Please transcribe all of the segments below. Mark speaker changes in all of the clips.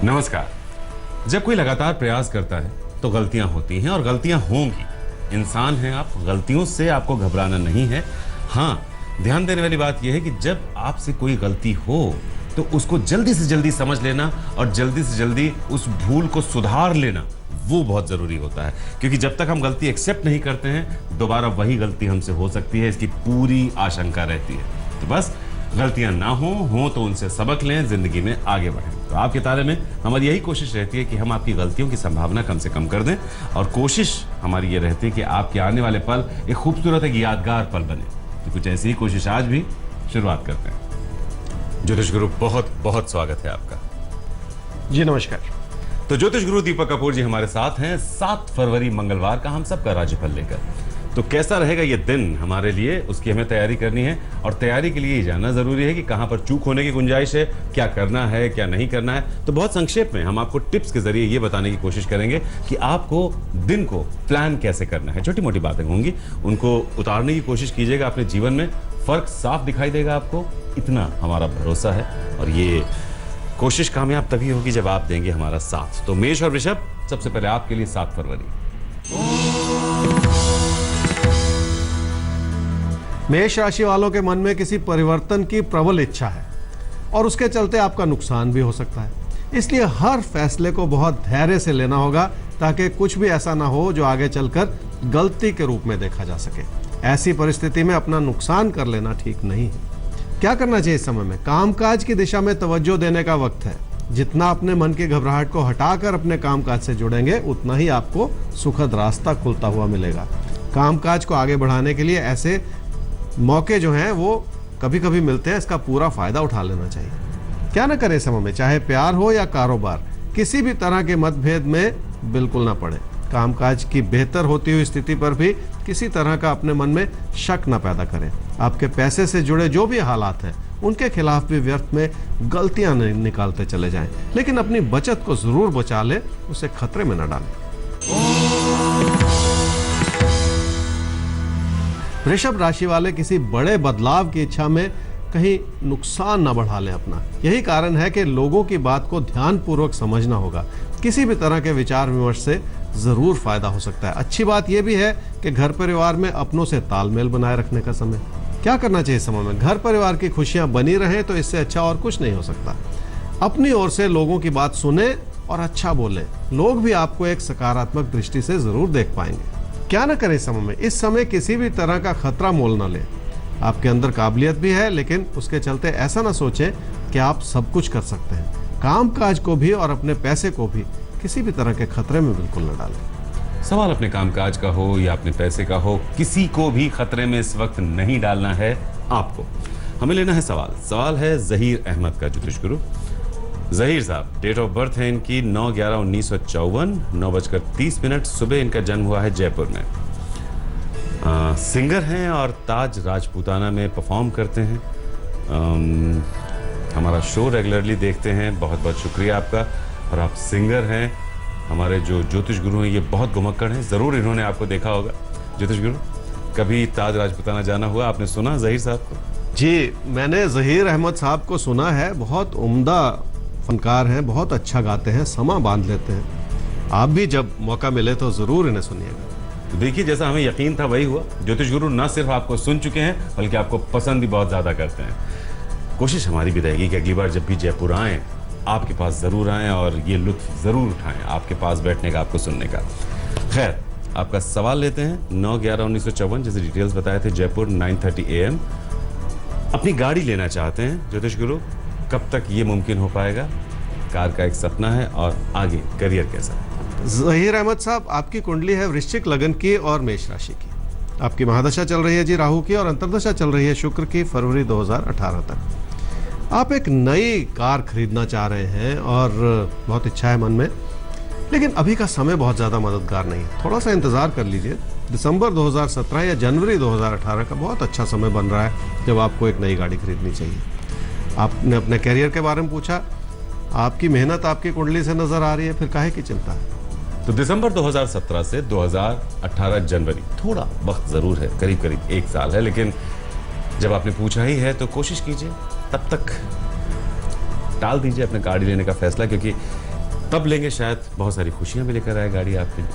Speaker 1: नमस्कार। जब कोई लगातार प्रयास करता है तो गलतियां होती हैं और गलतियां होंगी। इंसान हैं आप, गलतियों से आपको घबराना नहीं है। हाँ, ध्यान देने वाली बात यह है कि जब आपसे कोई गलती हो तो उसको जल्दी से जल्दी समझ लेना और जल्दी से जल्दी उस भूल को सुधार लेना, वो बहुत जरूरी होता है। क्योंकि जब तक हम गलती एक्सेप्ट नहीं करते हैं, दोबारा वही गलती हमसे हो सकती है, इसकी पूरी आशंका रहती है। तो बस गलतियां ना हो तो उनसे सबक लें, जिंदगी में आगे बढ़ें। तो आपके तारे में हमारी यही कोशिश रहती है कि हम आपकी गलतियों की संभावना कम से कम कर दें, और कोशिश हमारी ये रहती है कि आपके आने वाले पल एक खूबसूरत, एक यादगार पल बने। तो कुछ ऐसी ही कोशिश आज भी शुरुआत करते हैं। ज्योतिष गुरु, बहुत बहुत स्वागत है आपका।
Speaker 2: जी नमस्कार।
Speaker 1: तो ज्योतिष गुरु दीपक कपूर जी हमारे साथ हैं 7 फरवरी मंगलवार का हम सबका राशिफल लेकर। तो कैसा रहेगा ये दिन हमारे लिए, उसकी हमें तैयारी करनी है। और तैयारी के लिए ये जानना जरूरी है कि कहां पर चूक होने की गुंजाइश है, क्या करना है, क्या नहीं करना है। तो बहुत संक्षेप में हम आपको टिप्स के जरिए ये बताने की कोशिश करेंगे कि आपको दिन को प्लान कैसे करना है। छोटी मोटी बातें होंगी, उनको उतारने की कोशिश कीजिएगा अपने जीवन में। फर्क साफ दिखाई देगा आपको, इतना हमारा भरोसा है। और ये कोशिश कामयाब तभी होगी जब आप देंगे हमारा साथ। तो मेष और वृषभ, सबसे पहले आपके लिए 7 फरवरी।
Speaker 2: मेष राशि वालों के मन में किसी परिवर्तन की प्रबल इच्छा है और उसके चलते आपका नुकसान भी हो सकता है। इसलिए हर फैसले को बहुत धैर्य से लेना होगा ताकि कुछ भी ऐसा ना हो जो आगे चलकर गलती के रूप में देखा जा सके। ऐसी परिस्थिति में अपना नुकसान कर लेना ठीक नहीं है। क्या करना चाहिए इस समय में? कामकाज की दिशा में तवज्जो देने का वक्त है। जितना अपने मन की घबराहट को हटाकर अपने कामकाज से जुड़ेंगे, उतना ही आपको सुखद रास्ता खुलता हुआ मिलेगा। कामकाज को आगे बढ़ाने के लिए ऐसे मौके जो हैं वो कभी कभी मिलते हैं, इसका पूरा फायदा उठा लेना चाहिए। क्या ना करें समय में, चाहे प्यार हो या कारोबार, किसी भी तरह के मतभेद में बिल्कुल ना पड़े। कामकाज की बेहतर होती हुई स्थिति पर भी किसी तरह का अपने मन में शक न पैदा करें। आपके पैसे से जुड़े जो भी हालात हैं, उनके खिलाफ भी व्यर्थ में गलतियां निकालते चले जाएं, लेकिन अपनी बचत को जरूर बचा लें, उसे खतरे में न डालें। वृषभ राशि वाले किसी बड़े बदलाव की इच्छा में कहीं नुकसान न बढ़ा लें अपना। यही कारण है कि लोगों की बात को ध्यानपूर्वक समझना होगा। किसी भी तरह के विचार विमर्श से जरूर फायदा हो सकता है। अच्छी बात यह भी है कि घर परिवार में अपनों से तालमेल बनाए रखने का समय। क्या करना चाहिए समय में? घर परिवार की खुशियां बनी रहें, तो इससे अच्छा और कुछ नहीं हो सकता। अपनी ओर से लोगों की बात सुने और अच्छा बोलें। लोग भी आपको एक सकारात्मक दृष्टि से जरूर देख पाएंगे। क्या न करें समय में? इस समय किसी भी तरह का खतरा मोल न लें। आपके अंदर काबिलियत भी है, लेकिन उसके चलते ऐसा ना सोचें कि आप सब कुछ कर सकते हैं। कामकाज को भी और अपने पैसे को भी किसी भी तरह के खतरे में बिल्कुल न डालें।
Speaker 1: सवाल अपने कामकाज का हो या अपने पैसे का हो, किसी को भी खतरे में इस वक्त नहीं डालना है आपको। हमें लेना है सवाल है जहीर अहमद का। ज्योतिष गुरु जहीर साहब, डेट ऑफ बर्थ है इनकी 9/11/1954, 9:30 सुबह इनका जन्म हुआ है जयपुर में। सिंगर हैं और ताज राजपूताना में परफॉर्म करते हैं। हमारा शो रेगुलरली देखते हैं, बहुत बहुत शुक्रिया आपका। और आप सिंगर हैं। हमारे जो ज्योतिष गुरु हैं ये बहुत घुमक्कड़ हैं, ज़रूर इन्होंने आपको देखा होगा। ज्योतिष गुरु, कभी ताज राजपूताना जाना हुआ, आपने सुना जहीर साहब को?
Speaker 2: जी, मैंने जहीर अहमद साहब को सुना है। बहुत उम्दा फनकार हैं, बहुत अच्छा गाते हैं, समा बांध लेते हैं। आप भी जब मौका मिले तो ज़रूर इन्हें सुनिएगा।
Speaker 1: तो देखिए, जैसा हमें यकीन था वही हुआ। ज्योतिष गुरु न सिर्फ आपको सुन चुके हैं, बल्कि आपको पसंद भी बहुत ज़्यादा करते हैं। कोशिश हमारी भी रहेगी कि अगली बार जब भी जयपुर आएँ, आपके पास ज़रूर आएँ और ये लुत्फ ज़रूर उठाएँ आपके पास बैठने का, आपको सुनने का। खैर, आपका सवाल लेते हैं। 9/11/1954 जैसे डिटेल्स बताए थे, जयपुर 9:30 AM। अपनी गाड़ी लेना चाहते हैं ज्योतिष गुरु, कब तक ये मुमकिन हो पाएगा? कार का एक सपना है, और आगे करियर कैसा है?
Speaker 2: जहीर अहमद साहब, आपकी कुंडली है वृश्चिक लगन की और मेष राशि की। आपकी महादशा चल रही है जी राहु की, और अंतर्दशा चल रही है शुक्र की, फरवरी 2018 तक। आप एक नई कार खरीदना चाह रहे हैं और बहुत इच्छा है मन में, लेकिन अभी का समय बहुत ज़्यादा मददगार नहीं है। थोड़ा सा इंतज़ार कर लीजिए। दिसंबर 2017 या जनवरी 2018 का बहुत अच्छा समय बन रहा है जब आपको एक नई गाड़ी खरीदनी चाहिए। आपने अपने करियर के बारे में पूछा। आपकी मेहनत आपकी कुंडली से नज़र आ रही है, फिर काहे की चिंता है?
Speaker 1: तो दिसंबर 2017 से 2018 जनवरी, थोड़ा वक्त ज़रूर है, करीब करीब 1 साल है। लेकिन जब आपने पूछा ही है तो कोशिश कीजिए तब तक टाल दीजिए अपने गाड़ी लेने का फैसला, क्योंकि तब लेंगे शायद बहुत सारी खुशियां भी लेकर आए गाड़ी आपके लिए।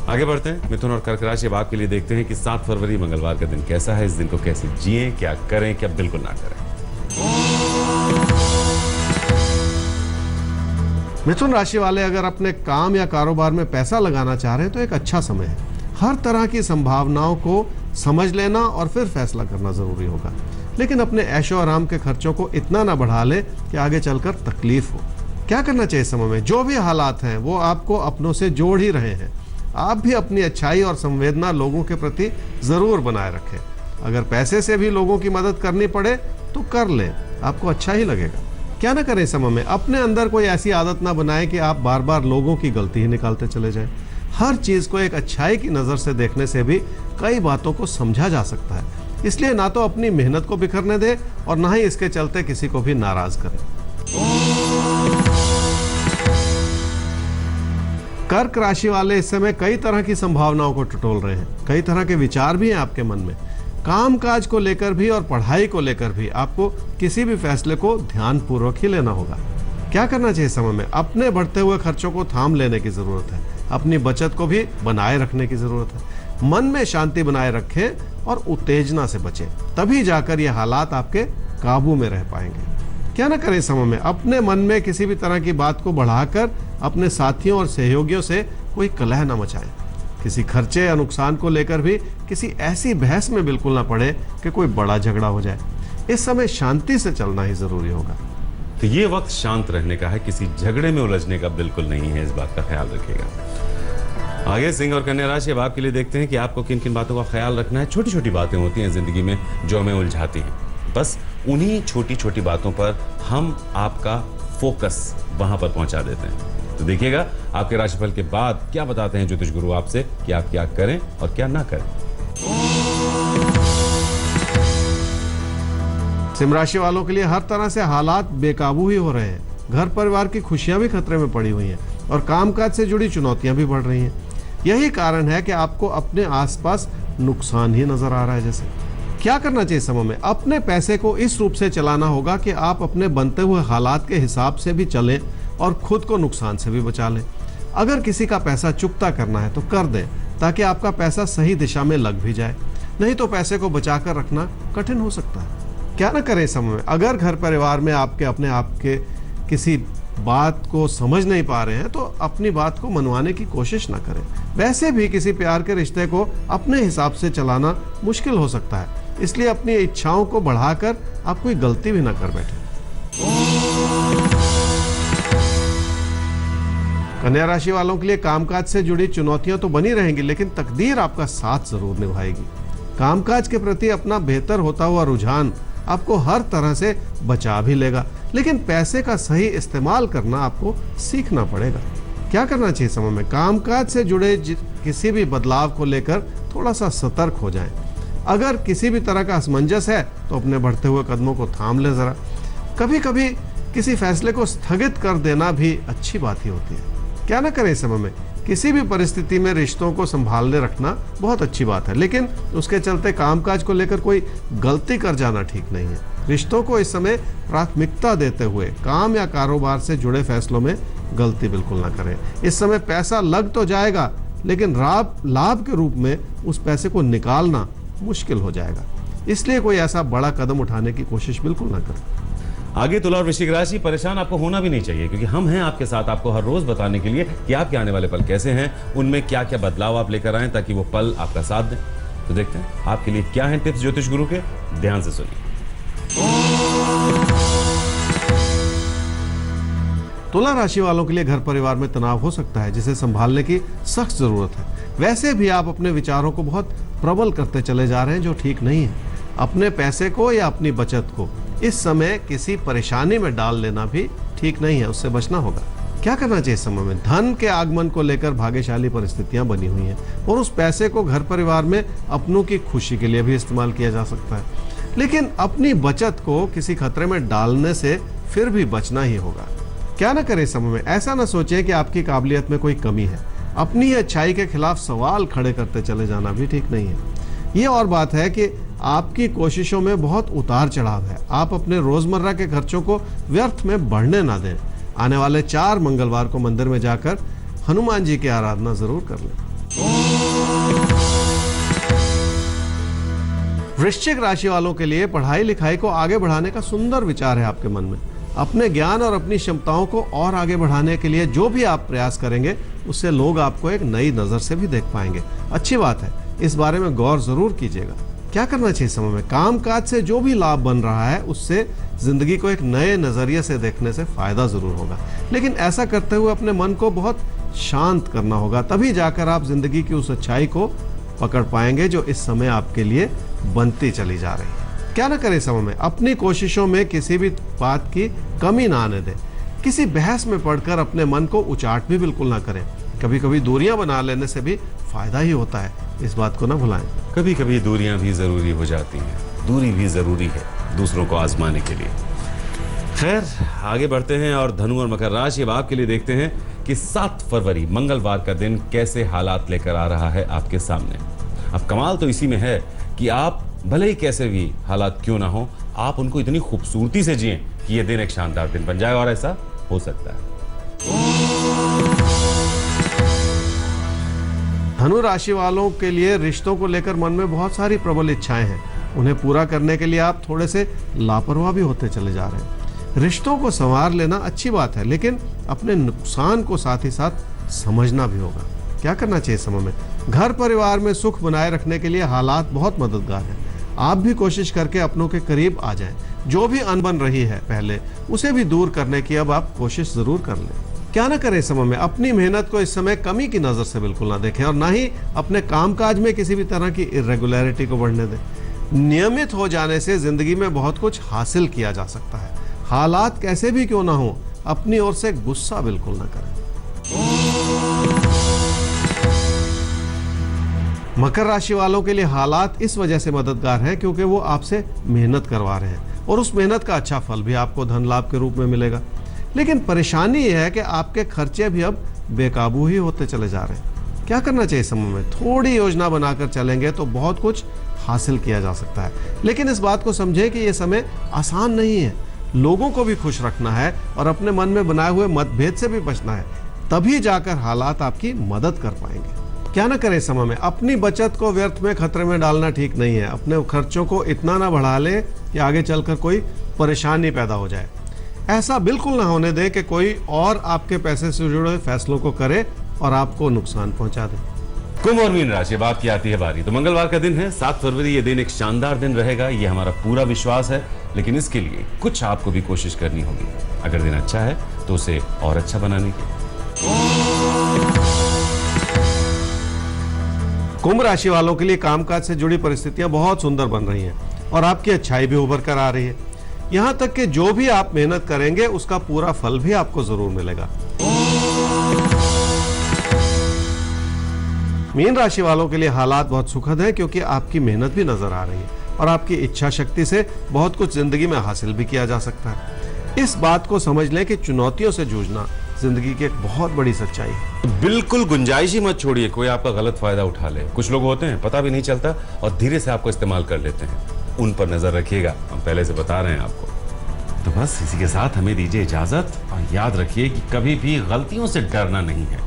Speaker 1: आगे बढ़ते हैं मिथुन और कर्क राशि। अब आपके लिए देखते हैं कि 7 फरवरी मंगलवार का दिन कैसा है, इस दिन को कैसे जिएं, क्या करें, क्या बिल्कुल ना करें।
Speaker 2: मिथुन राशि वाले अगर अपने काम या कारोबार में पैसा लगाना चाह रहे हैं तो एक अच्छा समय है। हर तरह की संभावनाओं को समझ लेना और फिर फैसला करना जरूरी होगा, लेकिन अपने ऐशो आराम के खर्चों को इतना ना बढ़ा ले कि आगे चलकर तकलीफ हो। क्या करना चाहिए समय में? जो भी हालात हैं वो आपको अपनों से जोड़ ही रहे हैं। आप भी अपनी अच्छाई और संवेदना लोगों के प्रति जरूर बनाए रखें। अगर पैसे से भी लोगों की मदद करनी पड़े तो कर लें, आपको अच्छा ही लगेगा। क्या ना करें समय में? अपने अंदर कोई ऐसी आदत ना बनाएं कि आप बार बार लोगों की गलती ही निकालते चले जाएं। हर चीज को एक अच्छाई की नजर से देखने से भी कई बातों को समझा जा सकता है। इसलिए ना तो अपनी मेहनत को बिखरने दे और ना ही इसके चलते किसी को भी नाराज करें। कर्क राशि वाले इस समय कई तरह की संभावनाओं को टटोल रहे हैं। कई तरह के विचार भी हैं आपके मन में। काम काज को लेकर भी और पढ़ाई को लेकर भी आपको किसी भी फैसले को ध्यानपूर्वक ही लेना होगा। क्या करना चाहिए समय में? अपने बढ़ते हुए खर्चों को थाम लेने की जरूरत है। अपनी बचत को भी बनाए रखने की जरूरत है। मन में शांति बनाए रखें और उत्तेजना से बचें, तभी जाकर ये हालात आपके काबू में रह पाएंगे। क्या ना करें समय में? अपने मन में किसी भी तरह की बात को बढ़ाकर अपने साथियों और सहयोगियों से कोई कलह न मचाएं। किसी खर्चे या नुकसान को लेकर भी किसी ऐसी बहस में बिल्कुल ना पड़े कि कोई बड़ा झगड़ा हो जाए। इस समय शांति से चलना ही जरूरी होगा।
Speaker 1: तो ये वक्त शांत रहने का है, किसी झगड़े में उलझने का बिल्कुल नहीं है, इस बात का ख्याल रखिएगा। आगे सिंह और कन्या राशि। अब आपके लिए देखते हैं कि आपको किन किन बातों का ख्याल रखना है। छोटी छोटी बातें होती हैं जिंदगी में जो हमें उलझाती हैं, बस उन्हीं छोटी छोटी बातों पर हम आपका फोकस वहां पर पहुंचा देते हैं। तो देखिएगा आपके राशिफल के बाद क्या बताते हैं ज्योतिष गुरु आपसे कि आप क्या करें और क्या ना करें।
Speaker 2: सिंह राशि वालों के लिए हर तरह से हालात बेकाबू ही हो रहे हैं। घर परिवार की खुशियां भी खतरे में पड़ी हुई हैं और कामकाज से जुड़ी चुनौतियां भी बढ़ रही हैं। यही कारण है कि आपको अपने आसपास नुकसान ही नजर आ रहा है। जैसे क्या करना चाहिए समय में? अपने पैसे को इस रूप से चलाना होगा कि आप अपने बनते हुए हालात के हिसाब से भी चलें और खुद को नुकसान से भी बचा लें। अगर किसी का पैसा चुकता करना है तो कर दें, ताकि आपका पैसा सही दिशा में लग भी जाए। नहीं तो पैसे को बचाकर रखना कठिन हो सकता है। क्या ना करें समय में? अगर घर परिवार में आपके अपने आप के किसी बात को समझ नहीं पा रहे हैं तो अपनी बात को मनवाने की कोशिश ना करें। वैसे भी किसी प्यार के रिश्ते को अपने हिसाब से चलाना मुश्किल हो सकता है, इसलिए अपनी इच्छाओं को बढ़ाकर आप कोई गलती भी ना कर बैठे। कन्या राशि वालों के लिए कामकाज से जुड़ी चुनौतियां तो बनी रहेंगी, लेकिन तकदीर आपका साथ जरूर निभाएगी। कामकाज के प्रति अपना बेहतर होता हुआ रुझान आपको हर तरह से बचा भी लेगा, लेकिन पैसे का सही इस्तेमाल करना आपको सीखना पड़ेगा। क्या करना चाहिए समय में? कामकाज से जुड़े किसी भी बदलाव को लेकर थोड़ा सा सतर्क हो जाएं। अगर किसी भी तरह का असमंजस है तो अपने बढ़ते हुए कदमों को थाम लें जरा। कभी कभी किसी फैसले को स्थगित कर देना भी अच्छी बात ही होती है। क्या ना करें समय में? किसी भी परिस्थिति में रिश्तों को संभालने रखना बहुत अच्छी बात है, लेकिन उसके चलते कामकाज को लेकर कोई गलती कर जाना ठीक नहीं है। रिश्तों को इस समय प्राथमिकता देते हुए काम या कारोबार से जुड़े फैसलों में गलती बिल्कुल ना करें। इस समय पैसा लग तो जाएगा, लेकिन लाभ के रूप में उस पैसे को निकालना मुश्किल हो जाएगा। इसलिए कोई ऐसा बड़ा कदम उठाने की कोशिश बिल्कुल ना करें।
Speaker 1: आगे तुला और वृश्चिक राशि। परेशान आपको होना भी नहीं चाहिए, क्योंकि हम हैं आपके साथ आपको हर रोज बताने के लिए कि आपके आने वाले पल कैसे हैं, उनमें क्या क्या बदलाव आप लेकर आए ताकि वो पल आपका साथ दें। तो देखते हैं आपके लिए क्या है टिप्स ज्योतिष गुरु के, ध्यान से सुनिए।
Speaker 2: तुला राशि वालों के लिए घर परिवार में तनाव हो सकता है, जिसे संभालने की सख्त जरूरत है। वैसे भी आप अपने विचारों को बहुत प्रबल करते चले जा रहे हैं, जो ठीक नहीं है। अपने पैसे को या अपनी बचत को इस समय किसी परेशानी में डाल लेना भी ठीक नहीं है, उससे बचना होगा। क्या करना चाहिए समय में? धन के आगमन को लेकर भाग्यशाली परिस्थितियां बनी हुई हैं और उस पैसे को घर परिवार में अपनों की खुशी के लिए भी इस्तेमाल किया जा सकता है, लेकिन अपनी बचत को किसी खतरे में डालने से फिर भी बचना ही होगा। क्या ना करें समय में? ऐसा ना सोचें कि आपकी काबिलियत में कोई कमी है। अपनी अच्छाई के खिलाफ सवाल खड़े करते चले जाना भी ठीक नहीं है। ये और बात है कि आपकी कोशिशों में बहुत उतार चढ़ाव है। आप अपने रोजमर्रा के खर्चों को व्यर्थ में बढ़ने ना दें। आने वाले 4 मंगलवार को मंदिर में जाकर हनुमान जी की आराधना जरूर कर लें। वृश्चिक राशि वालों के लिए पढ़ाई लिखाई को आगे बढ़ाने का सुंदर विचार है आपके मन में। अपने ज्ञान और अपनी क्षमताओं को और आगे बढ़ाने के लिए जो भी आप प्रयास करेंगे उससे लोग आपको एक नई नज़र से भी देख पाएंगे। अच्छी बात है, इस बारे में गौर जरूर कीजिएगा। क्या करना चाहिए समय में? काम काज से जो भी लाभ बन रहा है उससे जिंदगी को एक नए नजरिए से देखने से फायदा जरूर होगा, लेकिन ऐसा करते हुए अपने मन को बहुत शांत करना होगा, तभी जाकर आप जिंदगी की उस अच्छाई को पकड़ पाएंगे जो इस समय आपके लिए बनती चली जा रही है। क्या ना करें समय में? अपनी कोशिशों में किसी भी बात की कमी ना आने दें। किसी बहस में पढ़कर अपने मन को उचाट भी बिल्कुल ना करें। कभी कभी दूरियां बना लेने से भी फायदा ही होता है, इस बात को ना भुलाएं।
Speaker 1: कभी कभी दूरियां भी जरूरी हो जाती हैं, दूरी भी जरूरी है दूसरों को आजमाने के लिए। खैर, आगे बढ़ते हैं और धनु और मकर राशि अब आपके लिए देखते हैं कि 7 फरवरी मंगलवार का दिन कैसे हालात लेकर आ रहा है आपके सामने। अब कमाल तो इसी में है कि आप भले ही कैसे भी हालात क्यों ना हो, आप उनको इतनी खूबसूरती से जिएं कि ये दिन एक शानदार दिन बन जाए, और ऐसा हो सकता है।
Speaker 2: धनु राशि वालों के लिए रिश्तों को लेकर मन में बहुत सारी प्रबल इच्छाएं हैं। उन्हें पूरा करने के लिए आप थोड़े से लापरवाह भी होते चले जा रहे हैं। रिश्तों को संवार लेना अच्छी बात है, लेकिन अपने नुकसान को साथ ही साथ समझना भी होगा। क्या करना चाहिए समय में? घर परिवार में सुख बनाए रखने के लिए हालात बहुत मददगार हैं। आप भी कोशिश करके अपनों के करीब आ जाएं। जो भी अनबन रही है पहले, उसे भी दूर करने की अब आप कोशिश जरूर कर लें। क्या ना करें समय में? अपनी मेहनत को इस समय कमी की नज़र से बिल्कुल ना देखें और ना ही अपने कामकाज में किसी भी तरह की इरेगुलरिटी को बढ़ने दें। नियमित हो जाने से जिंदगी में बहुत कुछ हासिल किया जा सकता है। हालात कैसे भी क्यों ना हो, अपनी ओर से गुस्सा बिल्कुल ना करें। मकर राशि वालों के लिए हालात इस वजह से मददगार हैं क्योंकि वो आपसे मेहनत करवा रहे हैं और उस मेहनत का अच्छा फल भी आपको धन लाभ के रूप में मिलेगा। लेकिन परेशानी यह है कि आपके खर्चे भी अब बेकाबू ही होते चले जा रहे हैं। क्या करना चाहिए समय में? थोड़ी योजना बनाकर चलेंगे तो बहुत कुछ हासिल किया जा सकता है, लेकिन इस बात को समझें कि यह समय आसान नहीं है। लोगों को भी खुश रखना है और अपने मन में बनाए हुए मतभेद से भी बचना है, तभी जाकर हालात आपकी मदद कर पाएंगे। क्या ना करें समय में? अपनी बचत को व्यर्थ में खतरे में डालना ठीक नहीं है। अपने खर्चों को इतना ना बढ़ा ले कि आगे चलकर कोई परेशानी पैदा हो जाए। ऐसा बिल्कुल ना होने दे कि कोई और आपके पैसे से जुड़े फैसलों को करे और आपको नुकसान पहुंचा दे।
Speaker 1: कुंभ और मीन राशि अब आपकी आती है बारी। तो मंगलवार का दिन है 7 फरवरी। ये दिन एक शानदार दिन रहेगा, ये हमारा पूरा विश्वास है, लेकिन इसके लिए कुछ आपको भी कोशिश करनी होगी। अगर दिन अच्छा है तो उसे और अच्छा बनाने की।
Speaker 2: कुंभ राशि वालों के लिए कामकाज से जुड़ी परिस्थितियां बहुत सुंदर बन रही हैं और आपकी अच्छाई भी उभर कर आ रही है। यहां तक कि जो भी आप मेहनत करेंगे उसका पूरा फल भी आपको जरूर मिलेगा। मीन राशि वालों के लिए हालात बहुत सुखद है क्योंकि आपकी मेहनत भी नजर आ रही है और आपकी इच्छा शक्ति से बहुत कुछ जिंदगी में हासिल भी किया जा सकता है। इस बात को समझ लें कि चुनौतियों से जूझना जिंदगी की एक बहुत बड़ी सच्चाई है।
Speaker 1: बिल्कुल गुंजाइश ही मत छोड़िए कोई आपका गलत फायदा उठा ले। कुछ लोग होते हैं पता भी नहीं चलता और धीरे से आपको इस्तेमाल कर लेते हैं, उन पर नजर रखिएगा, हम पहले से बता रहे हैं आपको। तो बस इसी के साथ हमें दीजिए इजाजत और याद रखिए कि कभी भी गलतियों से डरना नहीं है।